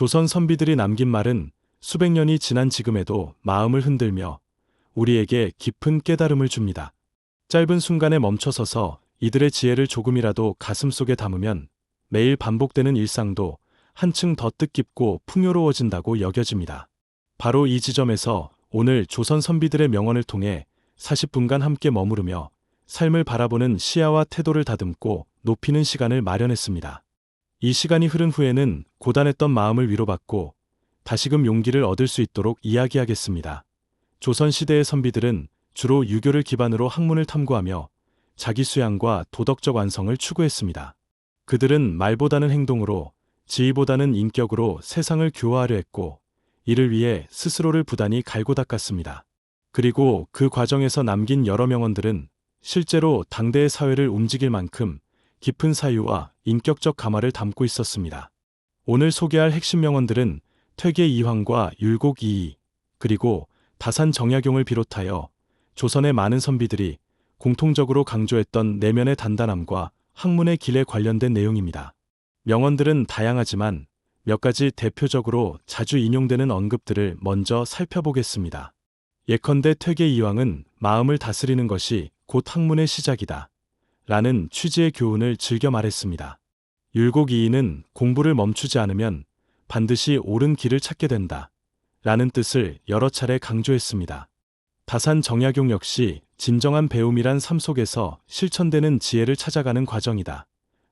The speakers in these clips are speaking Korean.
조선 선비들이 남긴 말은 수백 년이 지난 지금에도 마음을 흔들며 우리에게 깊은 깨달음을 줍니다. 짧은 순간에 멈춰서서 이들의 지혜를 조금이라도 가슴속에 담으면 매일 반복되는 일상도 한층 더 뜻깊고 풍요로워진다고 여겨집니다. 바로 이 지점에서 오늘 조선 선비들의 명언을 통해 40분간 함께 머무르며 삶을 바라보는 시야와 태도를 다듬고 높이는 시간을 마련했습니다. 이 시간이 흐른 후에는 고단했던 마음을 위로받고 다시금 용기를 얻을 수 있도록 이야기하겠습니다. 조선시대의 선비들은 주로 유교를 기반으로 학문을 탐구하며 자기 수양과 도덕적 완성을 추구했습니다. 그들은 말보다는 행동으로, 지위보다는 인격으로 세상을 교화하려 했고, 이를 위해 스스로를 부단히 갈고 닦았습니다. 그리고 그 과정에서 남긴 여러 명언들은 실제로 당대의 사회를 움직일 만큼 깊은 사유와 인격적 감화를 담고 있었습니다. 오늘 소개할 핵심 명언들은 퇴계이황과 율곡이의, 그리고 다산정약용을 비롯하여 조선의 많은 선비들이 공통적으로 강조했던 내면의 단단함과 학문의 길에 관련된 내용입니다. 명언들은 다양하지만 몇 가지 대표적으로 자주 인용되는 언급들을 먼저 살펴보겠습니다. 예컨대 퇴계이황은 마음을 다스리는 것이 곧 학문의 시작이다 라는 취지의 교훈을 즐겨 말했습니다. 율곡이의는 공부를 멈추지 않으면 반드시 옳은 길을 찾게 된다 라는 뜻을 여러 차례 강조했습니다. 다산정약용 역시 진정한 배움이란 삶 속에서 실천되는 지혜를 찾아가는 과정이다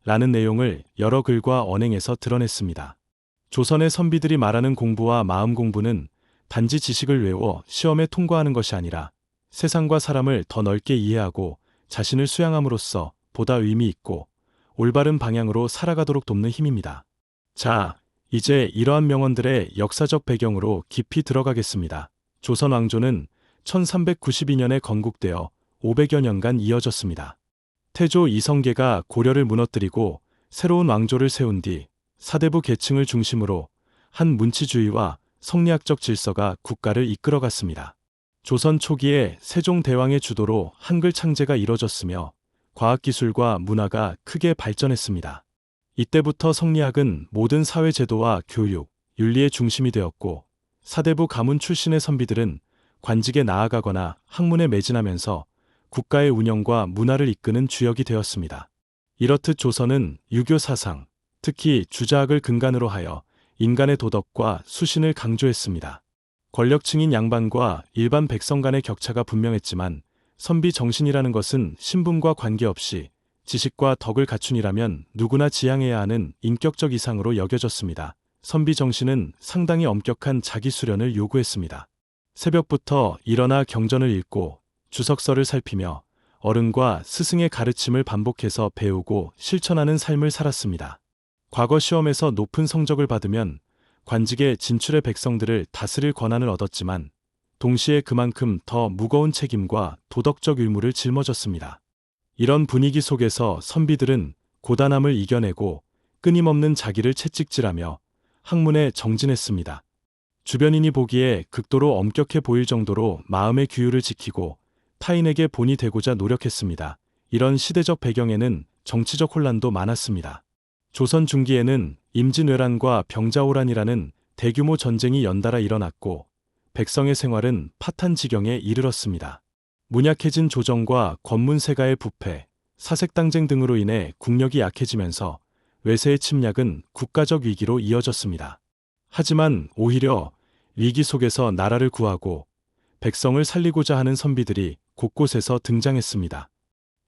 라는 내용을 여러 글과 언행에서 드러냈습니다. 조선의 선비들이 말하는 공부와 마음 공부는 단지 지식을 외워 시험에 통과하는 것이 아니라 세상과 사람을 더 넓게 이해하고 자신을 수양함으로써 보다 의미 있고 올바른 방향으로 살아가도록 돕는 힘입니다. 자, 이제 이러한 명언들의 역사적 배경으로 깊이 들어가겠습니다. 조선 왕조는 1392년에 건국되어 500여 년간 이어졌습니다. 태조 이성계가 고려를 무너뜨리고 새로운 왕조를 세운 뒤 사대부 계층을 중심으로 한 문치주의와 성리학적 질서가 국가를 이끌어갔습니다. 조선 초기에 세종대왕의 주도로 한글 창제가 이뤄졌으며 과학기술과 문화가 크게 발전했습니다. 이때부터 성리학은 모든 사회 제도와 교육, 윤리의 중심이 되었고 사대부 가문 출신의 선비들은 관직에 나아가거나 학문에 매진하면서 국가의 운영과 문화를 이끄는 주역이 되었습니다. 이렇듯 조선은 유교 사상, 특히 주자학을 근간으로 하여 인간의 도덕과 수신을 강조했습니다. 권력층인 양반과 일반 백성 간의 격차가 분명했지만 선비 정신이라는 것은 신분과 관계없이 지식과 덕을 갖춘이라면 누구나 지향해야 하는 인격적 이상으로 여겨졌습니다. 선비 정신은 상당히 엄격한 자기 수련을 요구했습니다. 새벽부터 일어나 경전을 읽고 주석서를 살피며 어른과 스승의 가르침을 반복해서 배우고 실천하는 삶을 살았습니다. 과거 시험에서 높은 성적을 받으면 관직에 진출의 백성들을 다스릴 권한을 얻었지만 동시에 그만큼 더 무거운 책임과 도덕적 의무를 짊어졌습니다. 이런 분위기 속에서 선비들은 고단함을 이겨내고 끊임없는 자기를 채찍질하며 학문에 정진했습니다. 주변인이 보기에 극도로 엄격해 보일 정도로 마음의 규율을 지키고 타인에게 본이 되고자 노력했습니다. 이런 시대적 배경에는 정치적 혼란도 많았습니다. 조선 중기에는 임진왜란과 병자호란이라는 대규모 전쟁이 연달아 일어났고 백성의 생활은 파탄지경에 이르렀습니다. 문약해진 조정과 권문세가의 부패, 사색당쟁 등으로 인해 국력이 약해지면서 외세의 침략은 국가적 위기로 이어졌습니다. 하지만 오히려 위기 속에서 나라를 구하고 백성을 살리고자 하는 선비들이 곳곳에서 등장했습니다.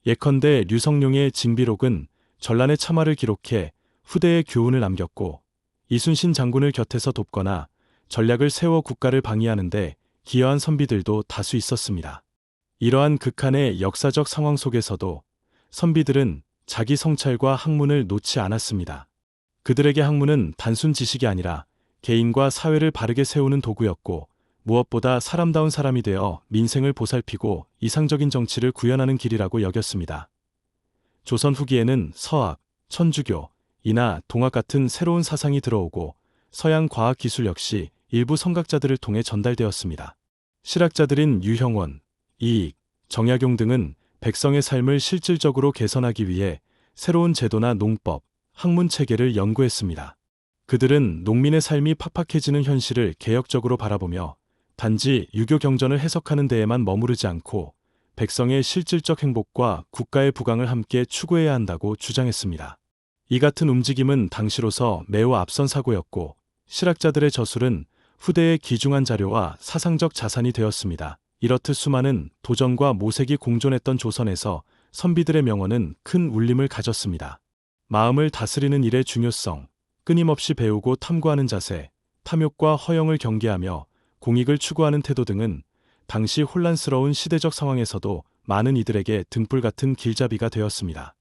예컨대 류성룡의 징비록은 전란의 참화를 기록해 후대의 교훈을 남겼고 이순신 장군을 곁에서 돕거나 전략을 세워 국가를 방위하는데 기여한 선비들도 다수 있었습니다. 이러한 극한의 역사적 상황 속에서도 선비들은 자기 성찰과 학문을 놓지 않았습니다. 그들에게 학문은 단순 지식이 아니라 개인과 사회를 바르게 세우는 도구였고 무엇보다 사람다운 사람이 되어 민생을 보살피고 이상적인 정치를 구현하는 길이라고 여겼습니다. 조선 후기에는 서학, 천주교, 이나 동학 같은 새로운 사상이 들어오고 서양 과학 기술 역시 일부 선각자들을 통해 전달되었습니다. 실학자들인 유형원, 이익, 정약용 등은 백성의 삶을 실질적으로 개선하기 위해 새로운 제도나 농법, 학문 체계를 연구했습니다. 그들은 농민의 삶이 팍팍해지는 현실을 개혁적으로 바라보며 단지 유교 경전을 해석하는 데에만 머무르지 않고 백성의 실질적 행복과 국가의 부강을 함께 추구해야 한다고 주장했습니다. 이 같은 움직임은 당시로서 매우 앞선 사고였고 실학자들의 저술은 후대의 귀중한 자료와 사상적 자산이 되었습니다. 이렇듯 수많은 도전과 모색이 공존했던 조선에서 선비들의 명언은 큰 울림을 가졌습니다. 마음을 다스리는 일의 중요성, 끊임없이 배우고 탐구하는 자세, 탐욕과 허영을 경계하며 공익을 추구하는 태도 등은 당시 혼란스러운 시대적 상황에서도 많은 이들에게 등불 같은 길잡이가 되었습니다.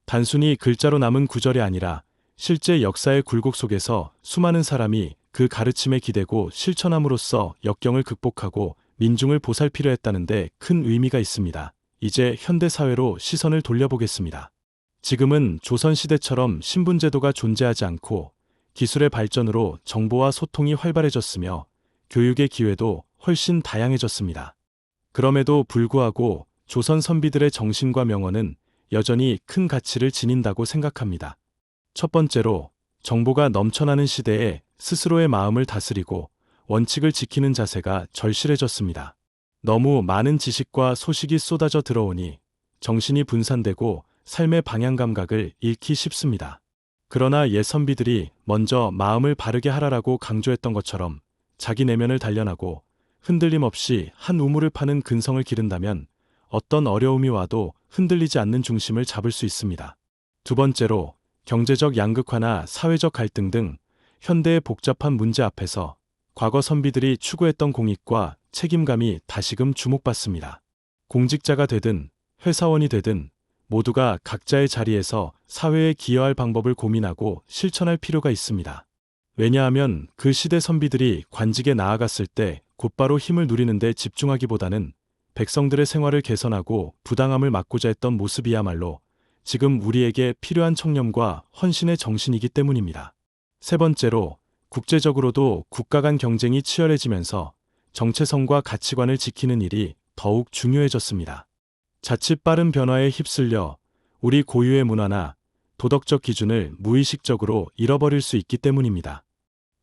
단순히 글자로 남은 구절이 아니라 실제 역사의 굴곡 속에서 수많은 사람이 그 가르침에 기대고 실천함으로써 역경을 극복하고 민중을 보살피려 했다는 데 큰 의미가 있습니다. 이제 현대 사회로 시선을 돌려보겠습니다. 지금은 조선시대처럼 신분제도가 존재하지 않고 기술의 발전으로 정보와 소통이 활발해졌으며 교육의 기회도 훨씬 다양해졌습니다. 그럼에도 불구하고 조선 선비들의 정신과 명언은 여전히 큰 가치를 지닌다고 생각합니다. 첫 번째로, 정보가 넘쳐나는 시대에 스스로의 마음을 다스리고 원칙을 지키는 자세가 절실해졌습니다. 너무 많은 지식과 소식이 쏟아져 들어오니 정신이 분산되고 삶의 방향 감각을 잃기 쉽습니다. 그러나 옛 선비들이 먼저 마음을 바르게 하라라고 강조했던 것처럼 자기 내면을 단련하고 흔들림 없이 한 우물을 파는 근성을 기른다면 어떤 어려움이 와도 흔들리지 않는 중심을 잡을 수 있습니다. 두 번째로, 경제적 양극화나 사회적 갈등 등 현대의 복잡한 문제 앞에서 과거 선비들이 추구했던 공익과 책임감이 다시금 주목받습니다. 공직자가 되든 회사원이 되든 모두가 각자의 자리에서 사회에 기여할 방법을 고민하고 실천할 필요가 있습니다. 왜냐하면 그 시대 선비들이 관직에 나아갔을 때 곧바로 힘을 누리는 데 집중하기보다는 백성들의 생활을 개선하고 부당함을 막고자 했던 모습이야말로 지금 우리에게 필요한 청렴과 헌신의 정신이기 때문입니다. 세 번째로, 국제적으로도 국가 간 경쟁이 치열해지면서 정체성과 가치관을 지키는 일이 더욱 중요해졌습니다. 자칫 빠른 변화에 휩쓸려 우리 고유의 문화나 도덕적 기준을 무의식적으로 잃어버릴 수 있기 때문입니다.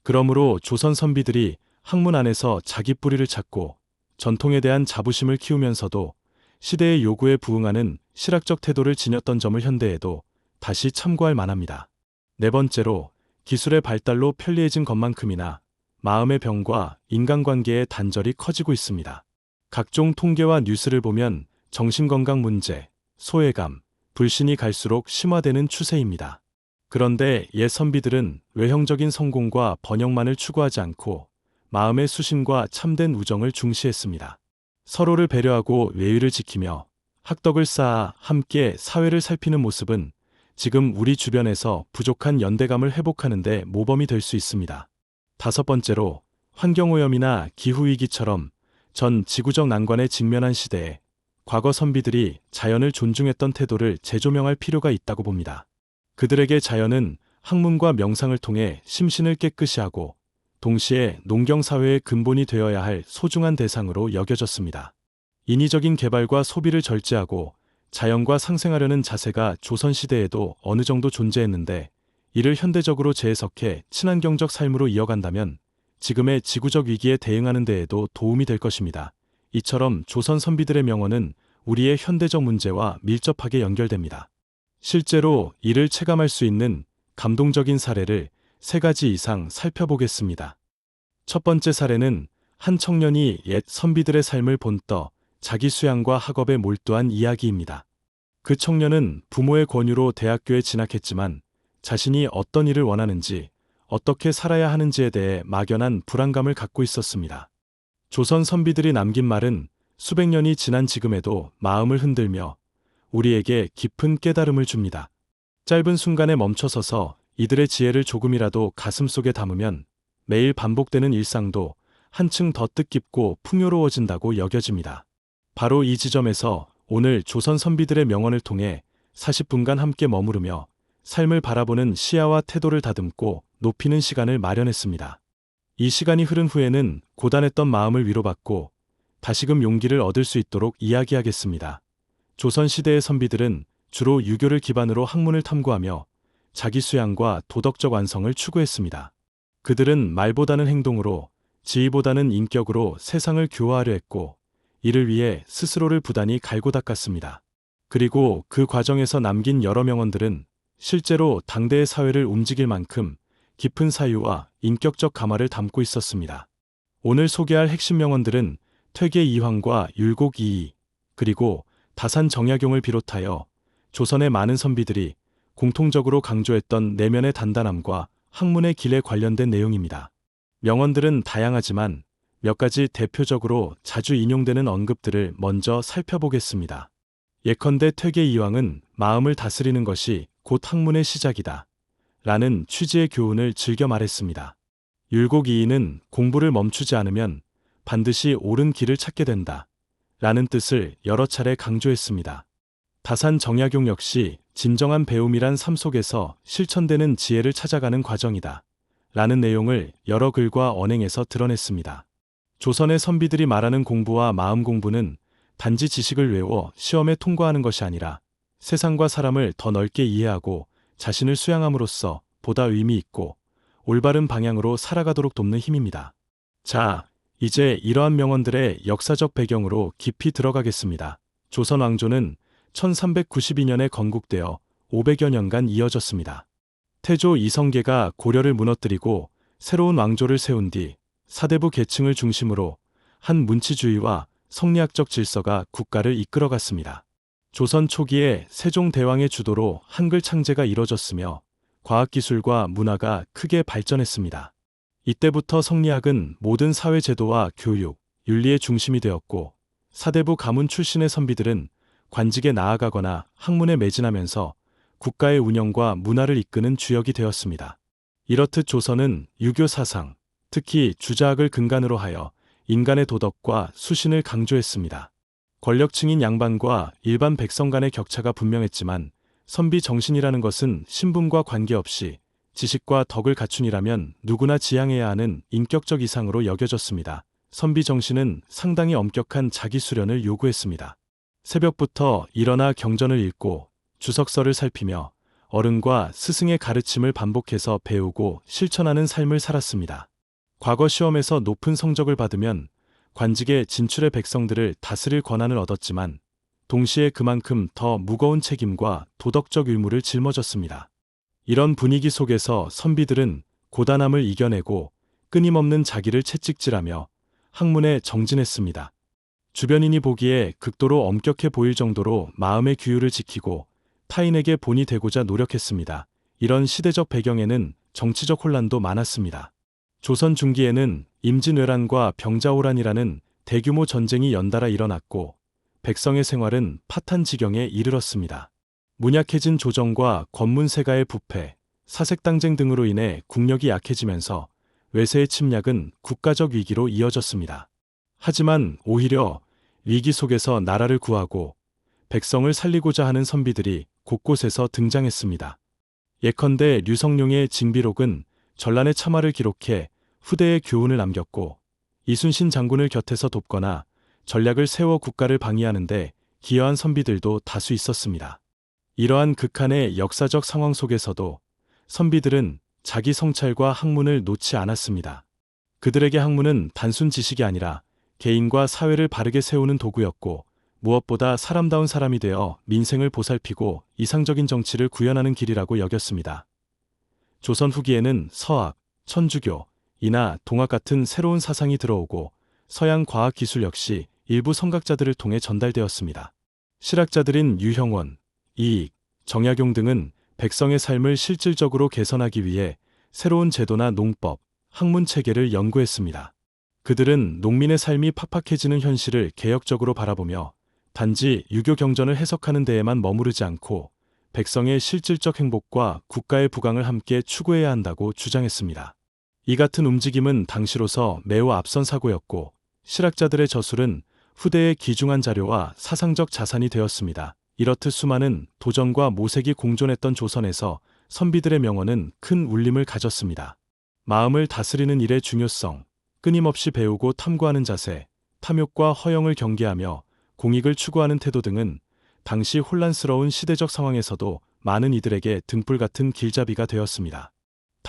그러므로 조선 선비들이 학문 안에서 자기 뿌리를 찾고 전통에 대한 자부심을 키우면서도 시대의 요구에 부응하는 실학적 태도를 지녔던 점을 현대에도 다시 참고할 만합니다. 네 번째로, 기술의 발달로 편리해진 것만큼이나 마음의 병과 인간관계의 단절이 커지고 있습니다. 각종 통계와 뉴스를 보면 정신건강 문제, 소외감, 불신이 갈수록 심화되는 추세입니다. 그런데 옛 선비들은 외형적인 성공과 번영만을 추구하지 않고 마음의 수신과 참된 우정을 중시했습니다. 서로를 배려하고 예의를 지키며 학덕을 쌓아 함께 사회를 살피는 모습은 지금 우리 주변에서 부족한 연대감을 회복하는 데 모범이 될 수 있습니다. 다섯 번째로, 환경오염이나 기후위기처럼 전 지구적 난관에 직면한 시대에 과거 선비들이 자연을 존중했던 태도를 재조명할 필요가 있다고 봅니다. 그들에게 자연은 학문과 명상을 통해 심신을 깨끗이 하고 동시에 농경사회의 근본이 되어야 할 소중한 대상으로 여겨졌습니다. 인위적인 개발과 소비를 절제하고 자연과 상생하려는 자세가 조선시대에도 어느 정도 존재했는데 이를 현대적으로 재해석해 친환경적 삶으로 이어간다면 지금의 지구적 위기에 대응하는 데에도 도움이 될 것입니다. 이처럼 조선 선비들의 명언은 우리의 현대적 문제와 밀접하게 연결됩니다. 실제로 이를 체감할 수 있는 감동적인 사례를 3가지 이상 살펴보겠습니다. 첫 번째 사례는 한 청년이 옛 선비들의 삶을 본떠 자기 수양과 학업에 몰두한 이야기입니다. 그 청년은 부모의 권유로 대학교에 진학했지만 자신이 어떤 일을 원하는지, 어떻게 살아야 하는지에 대해 막연한 불안감을 갖고 있었습니다. 조선 선비들이 남긴 말은 수백 년이 지난 지금에도 마음을 흔들며 우리에게 깊은 깨달음을 줍니다. 짧은 순간에 멈춰서서 이들의 지혜를 조금이라도 가슴속에 담으면 매일 반복되는 일상도 한층 더 뜻깊고 풍요로워진다고 여겨집니다. 바로 이 지점에서 오늘 조선 선비들의 명언을 통해 40분간 함께 머무르며 삶을 바라보는 시야와 태도를 다듬고 높이는 시간을 마련했습니다. 이 시간이 흐른 후에는 고단했던 마음을 위로받고 다시금 용기를 얻을 수 있도록 이야기하겠습니다. 조선시대의 선비들은 주로 유교를 기반으로 학문을 탐구하며 자기 수양과 도덕적 완성을 추구했습니다. 그들은 말보다는 행동으로, 지위보다는 인격으로 세상을 교화하려 했고, 이를 위해 스스로를 부단히 갈고 닦았습니다. 그리고 그 과정에서 남긴 여러 명언들은 실제로 당대의 사회를 움직일 만큼 깊은 사유와 인격적 감화를 담고 있었습니다. 오늘 소개할 핵심 명언들은 퇴계 이황과 율곡 이이, 그리고 다산 정약용을 비롯하여 조선의 많은 선비들이 공통적으로 강조했던 내면의 단단함과 학문의 길에 관련된 내용입니다. 명언들은 다양하지만 몇 가지 대표적으로 자주 인용되는 언급들을 먼저 살펴보겠습니다. 예컨대 퇴계 이황은 마음을 다스리는 것이 곧 학문의 시작이다 라는 취지의 교훈을 즐겨 말했습니다. 율곡 이이는 공부를 멈추지 않으면 반드시 옳은 길을 찾게 된다 라는 뜻을 여러 차례 강조했습니다. 다산 정약용 역시 진정한 배움이란 삶 속에서 실천되는 지혜를 찾아가는 과정이다 라는 내용을 여러 글과 언행에서 드러냈습니다. 조선의 선비들이 말하는 공부와 마음 공부는 단지 지식을 외워 시험에 통과하는 것이 아니라 세상과 사람을 더 넓게 이해하고 자신을 수양함으로써 보다 의미 있고 올바른 방향으로 살아가도록 돕는 힘입니다. 자, 이제 이러한 명언들의 역사적 배경으로 깊이 들어가겠습니다. 조선 왕조는 1392년에 건국되어 500여 년간 이어졌습니다. 태조 이성계가 고려를 무너뜨리고 새로운 왕조를 세운 뒤 사대부 계층을 중심으로 한 문치주의와 성리학적 질서가 국가를 이끌어갔습니다. 조선 초기에 세종대왕의 주도로 한글 창제가 이뤄졌으며 과학기술과 문화가 크게 발전했습니다. 이때부터 성리학은 모든 사회 제도와 교육, 윤리의 중심이 되었고 사대부 가문 출신의 선비들은 관직에 나아가거나 학문에 매진하면서 국가의 운영과 문화를 이끄는 주역이 되었습니다. 이렇듯 조선은 유교 사상, 특히 주자학을 근간으로 하여 인간의 도덕과 수신을 강조했습니다. 권력층인 양반과 일반 백성 간의 격차가 분명했지만 선비 정신이라는 것은 신분과 관계없이 지식과 덕을 갖춘이라면 누구나 지향해야 하는 인격적 이상으로 여겨졌습니다. 선비 정신은 상당히 엄격한 자기 수련을 요구했습니다. 새벽부터 일어나 경전을 읽고 주석서를 살피며 어른과 스승의 가르침을 반복해서 배우고 실천하는 삶을 살았습니다. 과거 시험에서 높은 성적을 받으면 관직에 진출의 백성들을 다스릴 권한을 얻었지만 동시에 그만큼 더 무거운 책임과 도덕적 의무를 짊어졌습니다. 이런 분위기 속에서 선비들은 고단함을 이겨내고 끊임없는 자기를 채찍질하며 학문에 정진했습니다. 주변인이 보기에 극도로 엄격해 보일 정도로 마음의 규율을 지키고 타인에게 본이 되고자 노력했습니다. 이런 시대적 배경에는 정치적 혼란도 많았습니다. 조선 중기에는 임진왜란과 병자호란이라는 대규모 전쟁이 연달아 일어났고 백성의 생활은 파탄지경에 이르렀습니다. 문약해진 조정과 권문세가의 부패, 사색당쟁 등으로 인해 국력이 약해지면서 외세의 침략은 국가적 위기로 이어졌습니다. 하지만 오히려 위기 속에서 나라를 구하고 백성을 살리고자 하는 선비들이 곳곳에서 등장했습니다. 예컨대 류성룡의 징비록은 전란의 참화를 기록해 후대에 교훈을 남겼고 이순신 장군을 곁에서 돕거나 전략을 세워 국가를 방위하는데 기여한 선비들도 다수 있었습니다. 이러한 극한의 역사적 상황 속에서도 선비들은 자기 성찰과 학문을 놓지 않았습니다. 그들에게 학문은 단순 지식이 아니라 개인과 사회를 바르게 세우는 도구였고 무엇보다 사람다운 사람이 되어 민생을 보살피고 이상적인 정치를 구현하는 길이라고 여겼습니다. 조선 후기에는 서학, 천주교, 이나 동학 같은 새로운 사상이 들어오고 서양 과학 기술 역시 일부 선각자들을 통해 전달되었습니다. 실학자들인 유형원, 이익, 정약용 등은 백성의 삶을 실질적으로 개선하기 위해 새로운 제도나 농법, 학문 체계를 연구했습니다. 그들은 농민의 삶이 팍팍해지는 현실을 개혁적으로 바라보며 단지 유교 경전을 해석하는 데에만 머무르지 않고 백성의 실질적 행복과 국가의 부강을 함께 추구해야 한다고 주장했습니다. 이 같은 움직임은 당시로서 매우 앞선 사고였고 실학자들의 저술은 후대의 귀중한 자료와 사상적 자산이 되었습니다. 이렇듯 수많은 도전과 모색이 공존했던 조선에서 선비들의 명언은 큰 울림을 가졌습니다. 마음을 다스리는 일의 중요성, 끊임없이 배우고 탐구하는 자세, 탐욕과 허영을 경계하며 공익을 추구하는 태도 등은 당시 혼란스러운 시대적 상황에서도 많은 이들에게 등불 같은 길잡이가 되었습니다.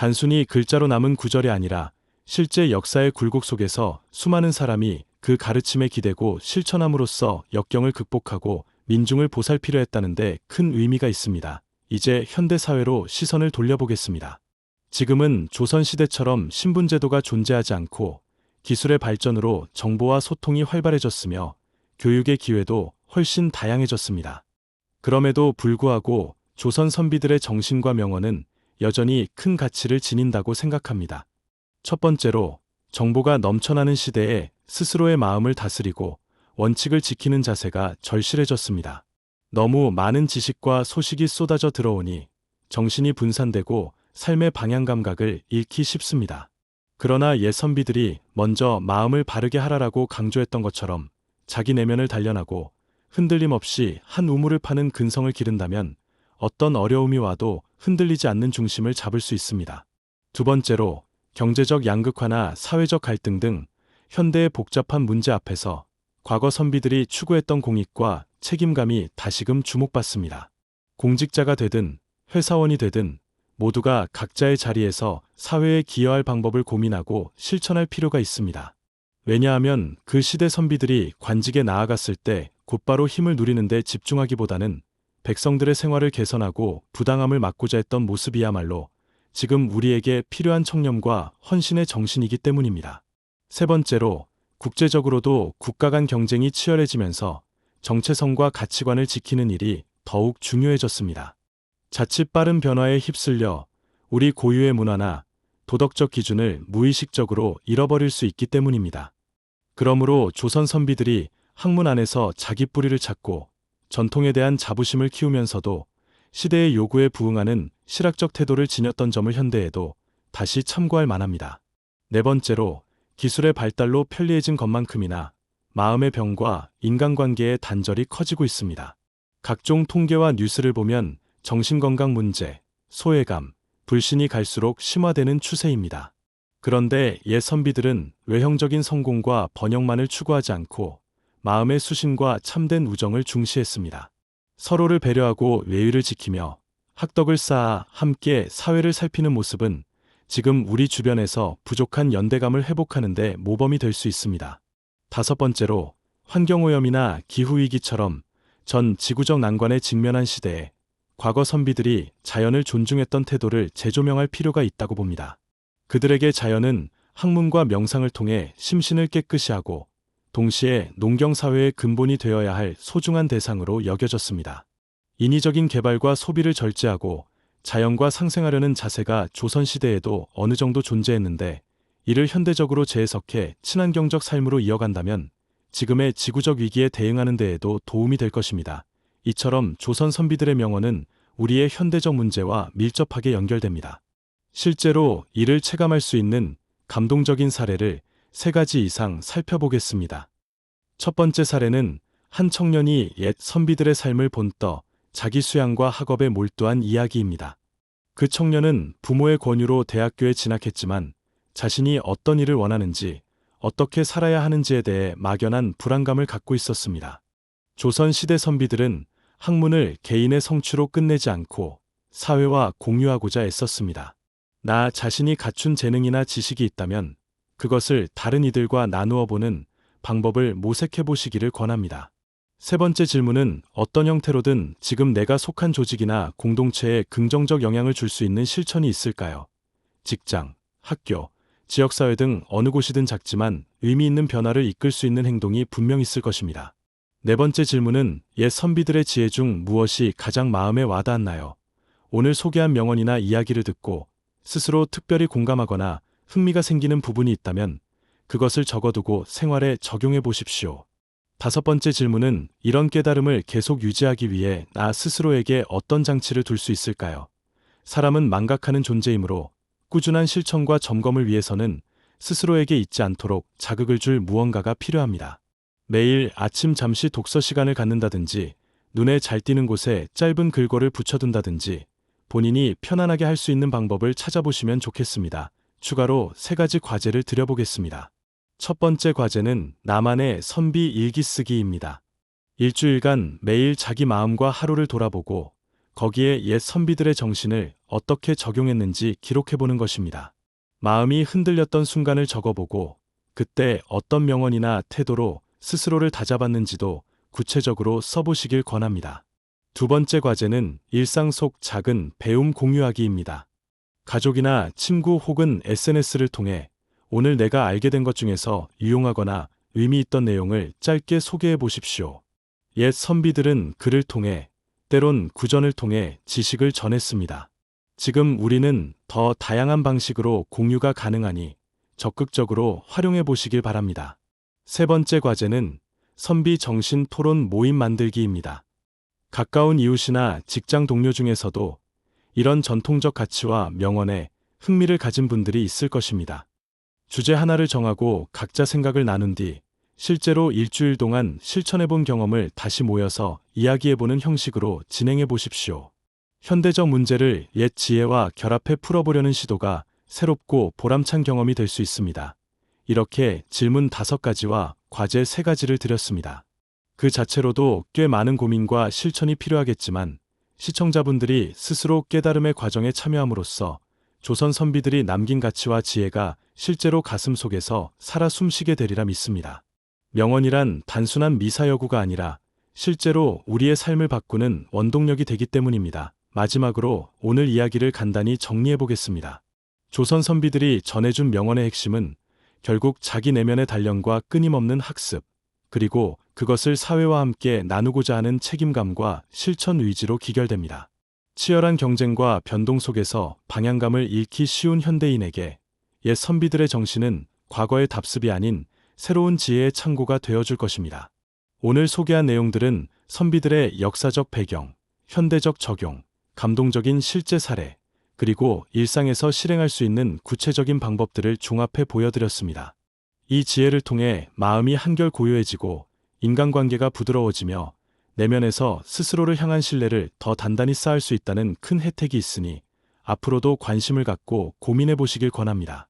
단순히 글자로 남은 구절이 아니라 실제 역사의 굴곡 속에서 수많은 사람이 그 가르침에 기대고 실천함으로써 역경을 극복하고 민중을 보살피려 했다는데 큰 의미가 있습니다. 이제 현대 사회로 시선을 돌려보겠습니다. 지금은 조선시대처럼 신분제도가 존재하지 않고 기술의 발전으로 정보와 소통이 활발해졌으며 교육의 기회도 훨씬 다양해졌습니다. 그럼에도 불구하고 조선 선비들의 정신과 명언은 여전히 큰 가치를 지닌다고 생각합니다. 첫 번째로, 정보가 넘쳐나는 시대에 스스로의 마음을 다스리고 원칙을 지키는 자세가 절실해졌습니다. 너무 많은 지식과 소식이 쏟아져 들어오니 정신이 분산되고 삶의 방향 감각을 잃기 쉽습니다. 그러나 옛 선비들이 먼저 마음을 바르게 하라라고 강조했던 것처럼 자기 내면을 단련하고 흔들림 없이 한 우물을 파는 근성을 기른다면 어떤 어려움이 와도 흔들리지 않는 중심을 잡을 수 있습니다. 두 번째로, 경제적 양극화나 사회적 갈등 등 현대의 복잡한 문제 앞에서 과거 선비들이 추구했던 공익과 책임감이 다시금 주목받습니다. 공직자가 되든 회사원이 되든 모두가 각자의 자리에서 사회에 기여할 방법을 고민하고 실천할 필요가 있습니다. 왜냐하면 그 시대 선비들이 관직에 나아갔을 때 곧바로 힘을 누리는 데 집중하기보다는 백성들의 생활을 개선하고 부당함을 막고자 했던 모습이야말로 지금 우리에게 필요한 청렴과 헌신의 정신이기 때문입니다. 세 번째로, 국제적으로도 국가 간 경쟁이 치열해지면서 정체성과 가치관을 지키는 일이 더욱 중요해졌습니다. 자칫 빠른 변화에 휩쓸려 우리 고유의 문화나 도덕적 기준을 무의식적으로 잃어버릴 수 있기 때문입니다. 그러므로 조선 선비들이 학문 안에서 자기 뿌리를 찾고 전통에 대한 자부심을 키우면서도 시대의 요구에 부응하는 실학적 태도를 지녔던 점을 현대에도 다시 참고할 만합니다. 네 번째로, 기술의 발달로 편리해진 것만큼이나 마음의 병과 인간관계의 단절이 커지고 있습니다. 각종 통계와 뉴스를 보면 정신건강 문제, 소외감, 불신이 갈수록 심화되는 추세입니다. 그런데 옛 선비들은 외형적인 성공과 번영만을 추구하지 않고 마음의 수신과 참된 우정을 중시했습니다. 서로를 배려하고 예의를 지키며 학덕을 쌓아 함께 사회를 살피는 모습은 지금 우리 주변에서 부족한 연대감을 회복하는 데 모범이 될 수 있습니다. 다섯 번째로, 환경오염이나 기후위기처럼 전 지구적 난관에 직면한 시대에 과거 선비들이 자연을 존중했던 태도를 재조명할 필요가 있다고 봅니다. 그들에게 자연은 학문과 명상을 통해 심신을 깨끗이 하고 동시에 농경사회의 근본이 되어야 할 소중한 대상으로 여겨졌습니다. 인위적인 개발과 소비를 절제하고 자연과 상생하려는 자세가 조선시대에도 어느 정도 존재했는데 이를 현대적으로 재해석해 친환경적 삶으로 이어간다면 지금의 지구적 위기에 대응하는 데에도 도움이 될 것입니다. 이처럼 조선 선비들의 명언은 우리의 현대적 문제와 밀접하게 연결됩니다. 실제로 이를 체감할 수 있는 감동적인 사례를 3가지 이상 살펴보겠습니다. 첫 번째 사례는 한 청년이 옛 선비들의 삶을 본떠 자기 수양과 학업에 몰두한 이야기입니다. 그 청년은 부모의 권유로 대학교에 진학했지만 자신이 어떤 일을 원하는지, 어떻게 살아야 하는지에 대해 막연한 불안감을 갖고 있었습니다. 조선 시대 선비들은 학문을 개인의 성취로 끝내지 않고 사회와 공유하고자 애썼습니다. 나 자신이 갖춘 재능이나 지식이 있다면 그것을 다른 이들과 나누어 보는 방법을 모색해 보시기를 권합니다. 세 번째 질문은 어떤 형태로든 지금 내가 속한 조직이나 공동체에 긍정적 영향을 줄 수 있는 실천이 있을까요? 직장, 학교, 지역사회 등 어느 곳이든 작지만 의미 있는 변화를 이끌 수 있는 행동이 분명 있을 것입니다. 네 번째 질문은 옛 선비들의 지혜 중 무엇이 가장 마음에 와닿았나요? 오늘 소개한 명언이나 이야기를 듣고 스스로 특별히 공감하거나 흥미가 생기는 부분이 있다면 그것을 적어두고 생활에 적용해 보십시오. 다섯 번째 질문은 이런 깨달음을 계속 유지하기 위해 나 스스로에게 어떤 장치를 둘 수 있을까요? 사람은 망각하는 존재이므로 꾸준한 실천과 점검을 위해서는 스스로에게 잊지 않도록 자극을 줄 무언가가 필요합니다. 매일 아침 잠시 독서 시간을 갖는다든지, 눈에 잘 띄는 곳에 짧은 글꼴을 붙여둔다든지, 본인이 편안하게 할 수 있는 방법을 찾아보시면 좋겠습니다. 추가로 3가지 과제를 드려보겠습니다. 첫 번째 과제는 나만의 선비 일기 쓰기입니다. 일주일간 매일 자기 마음과 하루를 돌아보고 거기에 옛 선비들의 정신을 어떻게 적용했는지 기록해보는 것입니다. 마음이 흔들렸던 순간을 적어보고 그때 어떤 명언이나 태도로 스스로를 다잡았는지도 구체적으로 써보시길 권합니다. 두 번째 과제는 일상 속 작은 배움 공유하기입니다. 가족이나 친구 혹은 SNS를 통해 오늘 내가 알게 된 것 중에서 유용하거나 의미 있던 내용을 짧게 소개해 보십시오. 옛 선비들은 글을 통해, 때론 구전을 통해 지식을 전했습니다. 지금 우리는 더 다양한 방식으로 공유가 가능하니 적극적으로 활용해 보시길 바랍니다. 세 번째 과제는 선비 정신 토론 모임 만들기입니다. 가까운 이웃이나 직장 동료 중에서도 이런 전통적 가치와 명언에 흥미를 가진 분들이 있을 것입니다. 주제 하나를 정하고 각자 생각을 나눈 뒤 실제로 일주일 동안 실천해본 경험을 다시 모여서 이야기해보는 형식으로 진행해 보십시오. 현대적 문제를 옛 지혜와 결합해 풀어보려는 시도가 새롭고 보람찬 경험이 될 수 있습니다. 이렇게 질문 5가지와 과제 3가지를 드렸습니다. 그 자체로도 꽤 많은 고민과 실천이 필요하겠지만 시청자분들이 스스로 깨달음의 과정에 참여함으로써 조선 선비들이 남긴 가치와 지혜가 실제로 가슴 속에서 살아 숨쉬게 되리라 믿습니다. 명언이란 단순한 미사여구가 아니라 실제로 우리의 삶을 바꾸는 원동력이 되기 때문입니다. 마지막으로 오늘 이야기를 간단히 정리해 보겠습니다. 조선 선비들이 전해준 명언의 핵심은 결국 자기 내면의 단련과 끊임없는 학습, 그리고 그것을 사회와 함께 나누고자 하는 책임감과 실천 의지로 기결됩니다. 치열한 경쟁과 변동 속에서 방향감을 잃기 쉬운 현대인에게 옛 선비들의 정신은 과거의 답습이 아닌 새로운 지혜의 창고가 되어줄 것입니다. 오늘 소개한 내용들은 선비들의 역사적 배경, 현대적 적용, 감동적인 실제 사례, 그리고 일상에서 실행할 수 있는 구체적인 방법들을 종합해 보여드렸습니다. 이 지혜를 통해 마음이 한결 고요해지고 인간관계가 부드러워지며 내면에서 스스로를 향한 신뢰를 더 단단히 쌓을 수 있다는 큰 혜택이 있으니 앞으로도 관심을 갖고 고민해 보시길 권합니다.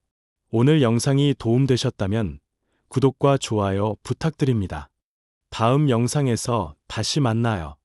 오늘 영상이 도움되셨다면 구독과 좋아요 부탁드립니다. 다음 영상에서 다시 만나요.